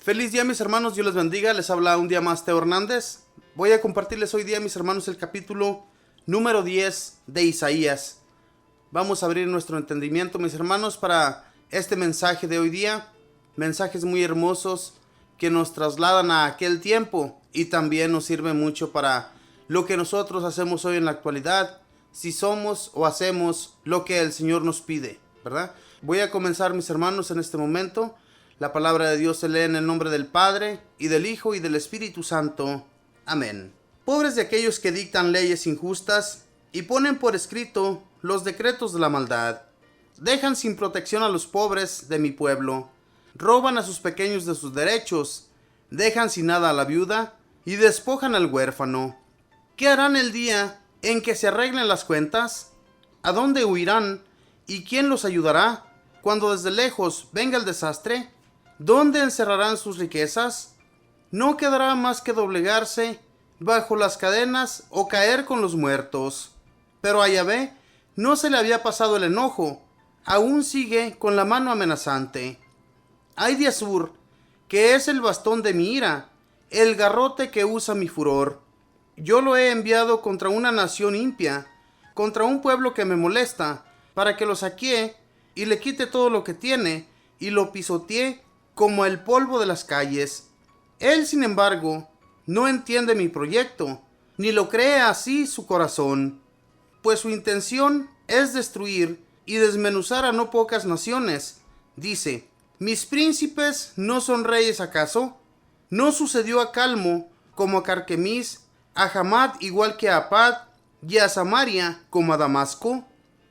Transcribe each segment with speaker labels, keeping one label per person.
Speaker 1: Feliz día, mis hermanos, Dios les bendiga. Les habla un día más Teo Hernández. Voy a compartirles hoy día, mis hermanos, el capítulo número 10 de Isaías. Vamos a abrir nuestro entendimiento, mis hermanos, para este mensaje de hoy día. Mensajes muy hermosos que nos trasladan a aquel tiempo y también nos sirven mucho para lo que nosotros hacemos hoy en la actualidad, si somos o hacemos lo que el Señor nos pide, ¿verdad? Voy a comenzar, mis hermanos, en este momento. La palabra de Dios se lee en el nombre del Padre, y del Hijo, y del Espíritu Santo. Amén. Pobres de aquellos que dictan leyes injustas y ponen por escrito los decretos de la maldad. Dejan sin protección a los pobres de mi pueblo. Roban a sus pequeños de sus derechos. Dejan sin nada a la viuda y despojan al huérfano. ¿Qué harán el día en que se arreglen las cuentas? ¿A dónde huirán? ¿Y quién los ayudará cuando desde lejos venga el desastre? ¿Dónde encerrarán sus riquezas? No quedará más que doblegarse bajo las cadenas o caer con los muertos. Pero a Yahvé no se le había pasado el enojo, aún sigue con la mano amenazante. Ay de Asur, que es el bastón de mi ira, el garrote que usa mi furor. Yo lo he enviado contra una nación impia, contra un pueblo que me molesta, para que lo saquee y le quite todo lo que tiene, y lo pisotee como el polvo de las calles. Él, sin embargo, no entiende mi proyecto, ni lo cree así su corazón, pues su intención es destruir y desmenuzar a no pocas naciones. Dice: ¿mis príncipes no son reyes acaso? ¿No sucedió a Calmo como a Carquemis, a Hamad igual que a Apad, y a Samaria como a Damasco?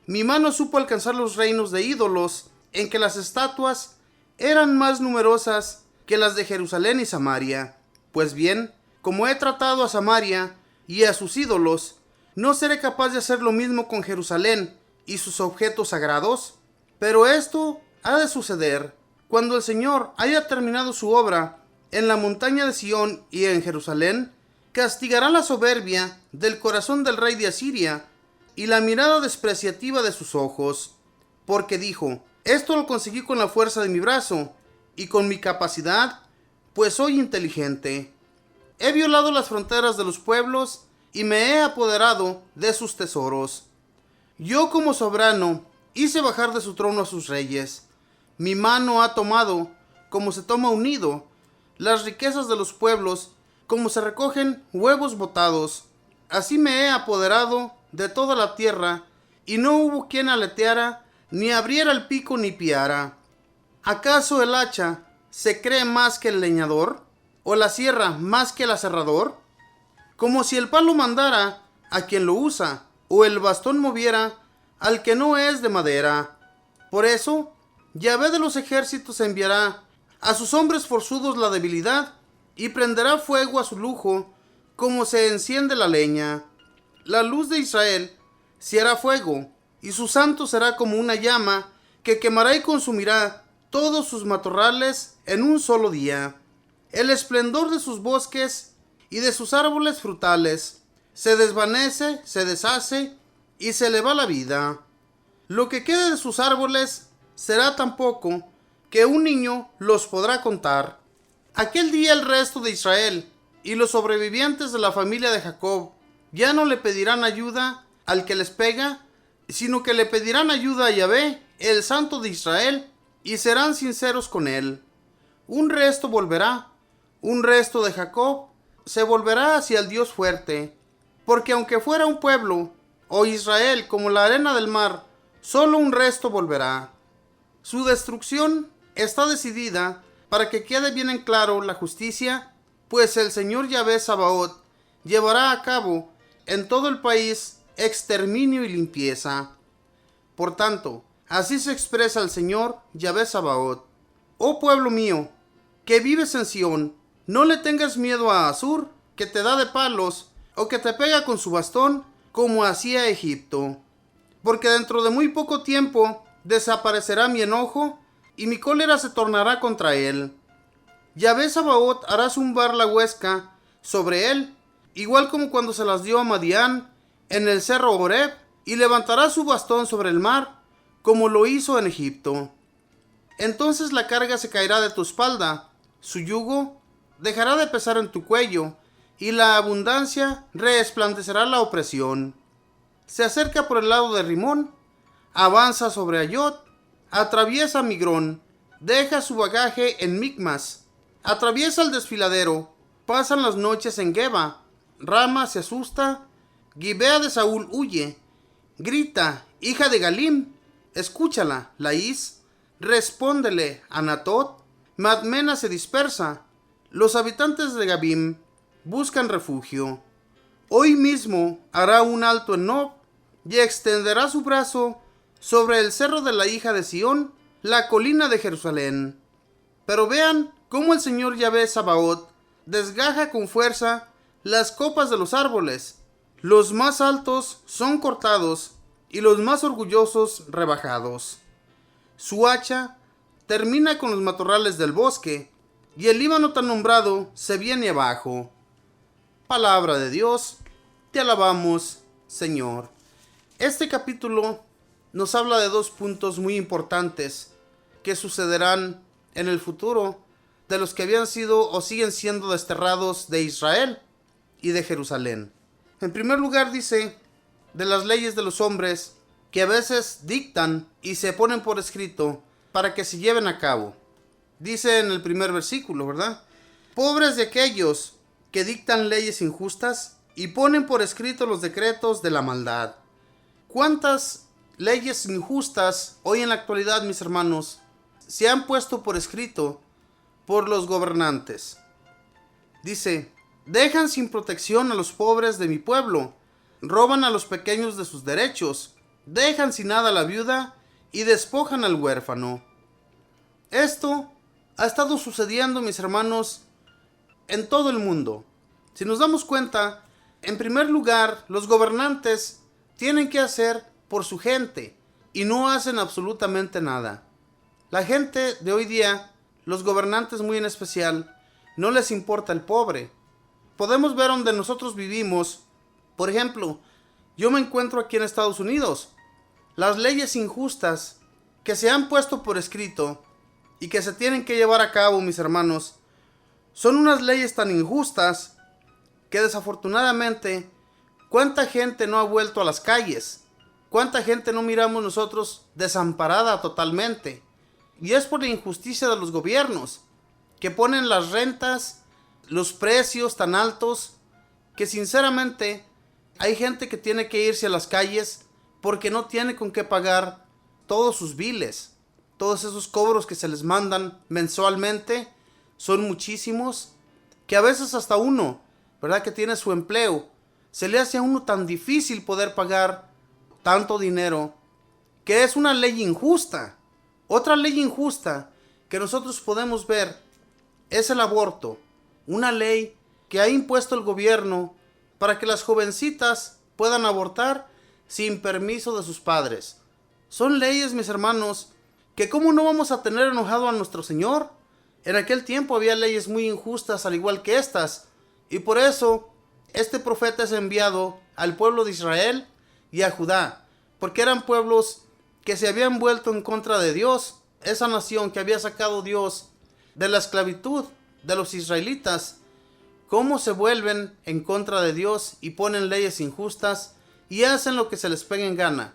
Speaker 1: Mi mano supo alcanzar los reinos de ídolos, en que las estatuas eran más numerosas que las de Jerusalén y Samaria. Pues bien, como he tratado a Samaria y a sus ídolos, ¿no seré capaz de hacer lo mismo con Jerusalén y sus objetos sagrados? Pero esto ha de suceder cuando el Señor haya terminado su obra en la montaña de Sión y en Jerusalén. Castigará la soberbia del corazón del rey de Asiria y la mirada despreciativa de sus ojos, porque dijo: esto lo conseguí con la fuerza de mi brazo y con mi capacidad, pues soy inteligente. He violado las fronteras de los pueblos y me he apoderado de sus tesoros. Yo, como soberano, hice bajar de su trono a sus reyes. Mi mano ha tomado, como se toma un nido, las riquezas de los pueblos, como se recogen huevos botados. Así me he apoderado de toda la tierra, y no hubo quien aleteara, ni abriera el pico ni piara. ¿Acaso el hacha se cree más que el leñador? ¿O la sierra más que el aserrador? Como si el palo mandara a quien lo usa, o el bastón moviera al que no es de madera. Por eso, Yahvé de los ejércitos enviará a sus hombres forzudos la debilidad, y prenderá fuego a su lujo, como se enciende la leña. La luz de Israel se hará fuego, y su santo será como una llama que quemará y consumirá todos sus matorrales en un solo día. El esplendor de sus bosques y de sus árboles frutales se desvanece, se deshace y se le va la vida. Lo que quede de sus árboles será tan poco que un niño los podrá contar. Aquel día el resto de Israel y los sobrevivientes de la familia de Jacob ya no le pedirán ayuda al que les pega, sino que le pedirán ayuda a Yahvé, el Santo de Israel, y serán sinceros con él. Un resto volverá, un resto de Jacob se volverá hacia el Dios fuerte, porque aunque fuera un pueblo, o Israel como la arena del mar, solo un resto volverá. Su destrucción está decidida para que quede bien en claro la justicia, pues el Señor Yahvé Sabaoth llevará a cabo en todo el país exterminio y limpieza. Por tanto, así se expresa el Señor Yahvé Sabaoth: oh pueblo mío, que vives en Sión, no le tengas miedo a Asur, que te da de palos, o que te pega con su bastón, como hacía Egipto. Porque dentro de muy poco tiempo desaparecerá mi enojo, y mi cólera se tornará contra él. Yahvé Sabaoth hará zumbar la huesca sobre él, igual como cuando se las dio a Madián en el cerro Horeb, y levantará su bastón sobre el mar, como lo hizo en Egipto. Entonces la carga se caerá de tu espalda, Su yugo dejará de pesar en tu cuello, y la abundancia resplandecerá la opresión. Se acerca por el lado de Rimón, avanza sobre Ayot, atraviesa Migrón, deja su bagaje en Micmas, atraviesa el desfiladero, pasan las noches en Geba, Rama se asusta, Gibea de Saúl huye, grita, hija de Galim, escúchala, Laís, respóndele, Anatot, Madmena se dispersa, los habitantes de Gabim buscan refugio. Hoy mismo hará un alto en Nob y extenderá su brazo sobre el cerro de la hija de Sión, la colina de Jerusalén. Pero vean cómo el Señor Yahvé Sabaoth desgaja con fuerza las copas de los árboles. Los más altos son cortados y los más orgullosos rebajados. Su hacha termina con los matorrales del bosque y el Líbano tan nombrado se viene abajo. Palabra de Dios, te alabamos, Señor. Este capítulo nos habla de dos puntos muy importantes que sucederán en el futuro de los que habían sido o siguen siendo desterrados de Israel y de Jerusalén. En primer lugar dice de las leyes de los hombres que a veces dictan y se ponen por escrito para que se lleven a cabo. Dice en el primer versículo, ¿verdad? Pobres de aquellos que dictan leyes injustas y ponen por escrito los decretos de la maldad. ¿Cuántas leyes injustas hoy en la actualidad, mis hermanos, se han puesto por escrito por los gobernantes? Dice, dejan sin protección a los pobres de mi pueblo, roban a los pequeños de sus derechos, dejan sin nada a la viuda y despojan al huérfano. Esto ha estado sucediendo, mis hermanos, en todo el mundo. Si nos damos cuenta, en primer lugar, los gobernantes tienen que hacer por su gente y no hacen absolutamente nada. La gente de hoy día, los gobernantes muy en especial, no les importa el pobre. Podemos ver donde nosotros vivimos. Por ejemplo, yo me encuentro aquí en Estados Unidos. Las leyes injustas que se han puesto por escrito y que se tienen que llevar a cabo, mis hermanos, son unas leyes tan injustas que desafortunadamente, ¿cuánta gente no ha vuelto a las calles? ¿Cuánta gente no miramos nosotros desamparada totalmente? Y es por la injusticia de los gobiernos, que ponen las rentas, los precios tan altos, que sinceramente hay gente que tiene que irse a las calles porque no tiene con qué pagar todos sus biles. Todos esos cobros que se les mandan mensualmente son muchísimos, que a veces hasta uno, ¿verdad?, que tiene su empleo, se le hace a uno tan difícil poder pagar tanto dinero, que es una ley injusta. Otra ley injusta que nosotros podemos ver es el aborto, una ley que ha impuesto el gobierno para que las jovencitas puedan abortar sin permiso de sus padres. Son leyes, mis hermanos, que cómo no vamos a tener enojado a nuestro Señor. En aquel tiempo había leyes muy injustas al igual que estas, y por eso este profeta es enviado al pueblo de Israel y a Judá, porque eran pueblos que se habían vuelto en contra de Dios, esa nación que había sacado Dios de la esclavitud de los israelitas. Cómo se vuelven en contra de Dios y ponen leyes injustas y hacen lo que se les pegue en gana.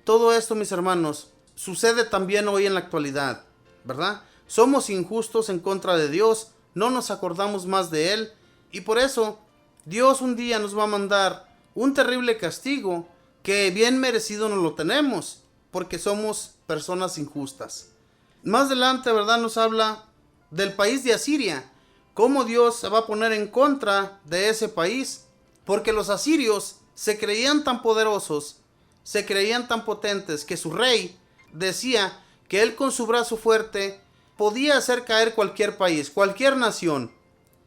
Speaker 1: Todo esto, mis hermanos, sucede también hoy en la actualidad, ¿verdad? Somos injustos en contra de Dios, no nos acordamos más de Él, y por eso Dios un día nos va a mandar un terrible castigo que bien merecido nos lo tenemos, porque somos personas injustas. Más adelante, ¿verdad?, nos habla del país de Asiria, cómo Dios se va a poner en contra de ese país, porque los asirios se creían tan poderosos, se creían tan potentes, que su rey decía que él con su brazo fuerte podía hacer caer cualquier país, cualquier nación.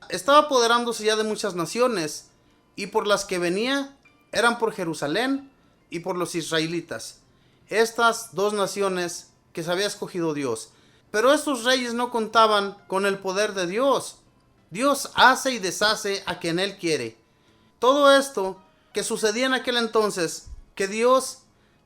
Speaker 1: Estaba apoderándose ya de muchas naciones, y por las que venía eran por Jerusalén y por los israelitas. Estas dos naciones que se había escogido Dios. Pero estos reyes no contaban con el poder de Dios. Dios hace y deshace a quien Él quiere. Todo esto que sucedía en aquel entonces, que Dios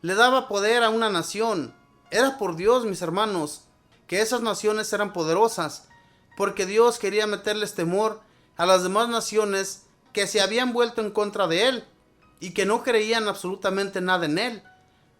Speaker 1: le daba poder a una nación, era por Dios, mis hermanos, que esas naciones eran poderosas, porque Dios quería meterles temor a las demás naciones que se habían vuelto en contra de él y que no creían absolutamente nada en él.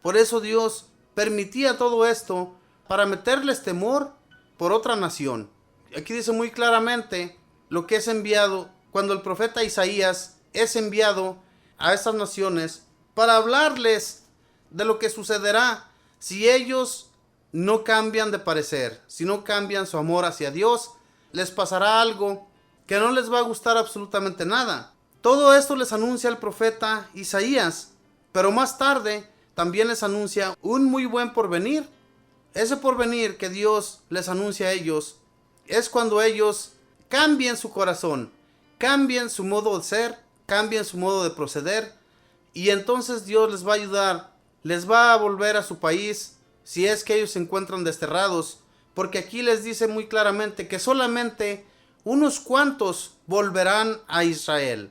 Speaker 1: Por eso Dios permitía todo esto para meterles temor por otra nación. Aquí dice muy claramente lo que es enviado cuando el profeta Isaías es enviado a estas naciones para hablarles de lo que sucederá si ellos no cambian de parecer, si no cambian su amor hacia Dios. Les pasará algo que no les va a gustar absolutamente nada. Todo esto les anuncia el profeta Isaías, pero más tarde también les anuncia un muy buen porvenir. Ese porvenir que Dios les anuncia a ellos es cuando ellos cambien su corazón, cambien su modo de ser, cambien su modo de proceder, y entonces Dios les va a ayudar, les va a volver a su país si es que ellos se encuentran desterrados, porque aquí les dice muy claramente que solamente unos cuantos volverán a Israel.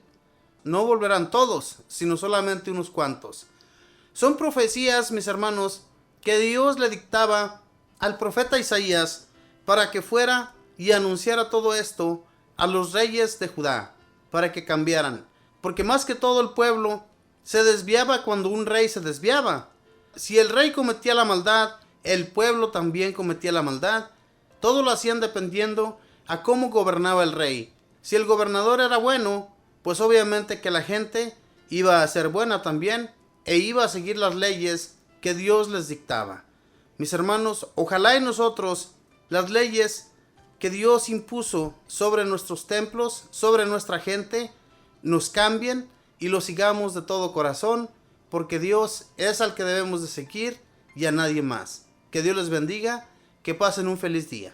Speaker 1: No volverán todos, sino solamente unos cuantos. Son profecías, mis hermanos, que Dios le dictaba al profeta Isaías para que fuera y anunciara todo esto a los reyes de Judá, para que cambiaran. Porque más que todo el pueblo se desviaba cuando un rey se desviaba. Si el rey cometía la maldad, el pueblo también cometía la maldad. Todo lo hacían dependiendo a cómo gobernaba el rey. Si el gobernador era bueno, pues obviamente que la gente iba a ser buena también e iba a seguir las leyes que Dios les dictaba. Mis hermanos, ojalá y nosotros las leyes que Dios impuso sobre nuestros templos, sobre nuestra gente, nos cambien y lo sigamos de todo corazón, porque Dios es al que debemos de seguir y a nadie más. Que Dios les bendiga, que pasen un feliz día.